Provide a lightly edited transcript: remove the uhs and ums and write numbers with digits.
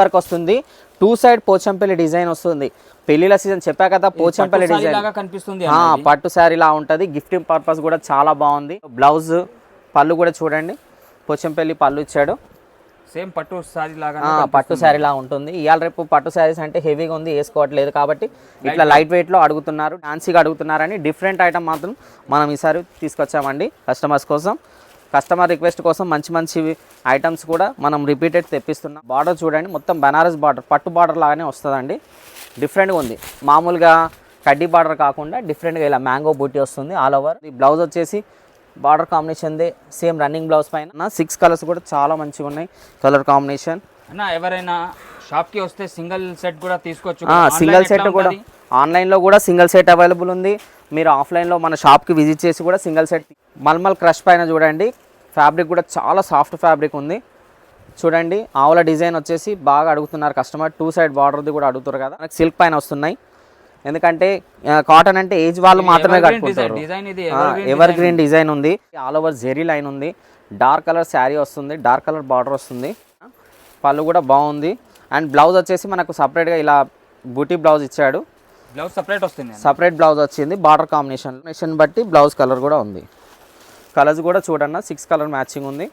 Work వస్తుంది, 2 side Pochampally design వస్తుంది. పెళ్లిల season చెప్పా కదా, పోచంపల్లి డిజైన్ కనిపిస్తుంది. పట్టు శారీ లా ఉంటుంది. గిఫ్టింగ్ పర్పస్ కూడా చాలా బాగుంది. బ్లౌజ్ పళ్ళు కూడా చూడండి, పోచంపల్లి పళ్ళు ఇచ్చాడు. సేమ్ పట్టు శారీ లాగా, పట్టు శారీ లా ఉంటుంది. ఇవాళ రేపు పట్టు శారీస్ అంటే హెవీగా ఉంది, వేసుకోవట్లేదు కాబట్టి ఇట్లా లైట్ వెయిట్ లో అడుగుతున్నారు, ఫ్యాన్సీగా అడుగుతున్నారని డిఫరెంట్ ఐటమ్ మాత్రం మనం ఈసారి తీసుకొచ్చామండి కస్టమర్స్ కోసం. కస్టమర్ రిక్వెస్ట్ కోసం మంచి మంచి ఐటమ్స్ కూడా మనం రిపీటెడ్ తెప్పిస్తున్నాం. బార్డర్ చూడండి, మొత్తం బనారస్ బార్డర్, పట్టు బార్డర్ లాగానే వస్తుందండి. డిఫరెంట్గా ఉంది, మామూలుగా కడ్డీ బార్డర్ కాకుండా డిఫరెంట్గా ఇలా మ్యాంగో బూటీ వస్తుంది ఆల్ ఓవర్. ఈ బ్లౌజ్ వచ్చేసి బార్డర్ కాంబినేషన్దే, సేమ్ రన్నింగ్ బ్లౌజ్ పైన 6 కలర్స్ కూడా చాలా మంచిగా ఉన్నాయి కలర్ కాంబినేషన్. అన్న ఎవరైనా షాప్కి వస్తే సింగిల్ సెట్ కూడా తీసుకోవచ్చు. సింగిల్ సెట్ కూడా ఆన్లైన్లో కూడా సింగిల్ సెట్ అవైలబుల్ ఉంది. మీరు ఆఫ్లైన్లో మన షాప్కి విజిట్ చేసి కూడా సింగిల్ సెట్. మల్మల్ క్రష్ పైన చూడండి, ఫ్యాబ్రిక్ కూడా చాలా సాఫ్ట్ ఫ్యాబ్రిక్ ఉంది. చూడండి ఆవుల డిజైన్ వచ్చేసి బాగా అడుగుతున్నారు కస్టమర్. 2 సైడ్ బార్డర్ది కూడా అడుగుతారు కదా. మనకి సిల్క్ పైన వస్తున్నాయి, ఎందుకంటే కాటన్ అంటే ఏజ్ వాళ్ళు మాత్రమే కట్టుకుంటారు. ఎవర్ గ్రీన్ డిజైన్ ఉంది, ఆల్ ఓవర్ జెరీ లైన్ ఉంది. డార్క్ కలర్ శారీ వస్తుంది, డార్క్ కలర్ బార్డర్ వస్తుంది. పళ్ళు కూడా బాగుంది. అండ్ బ్లౌజ్ వచ్చేసి మనకు సపరేట్గా ఇలా బూటీ బ్లౌజ్ ఇచ్చాడు. బ్లౌజ్ సపరేట్ వస్తుంది, సపరేట్ బ్లౌజ్ వచ్చింది. బార్డర్ కాంబినేషన్ బట్టి బ్లౌజ్ కలర్ కూడా ఉంది. కలర్స్ కూడా చూడన్నా 6 కలర్ మ్యాచింగ్ ఉంది.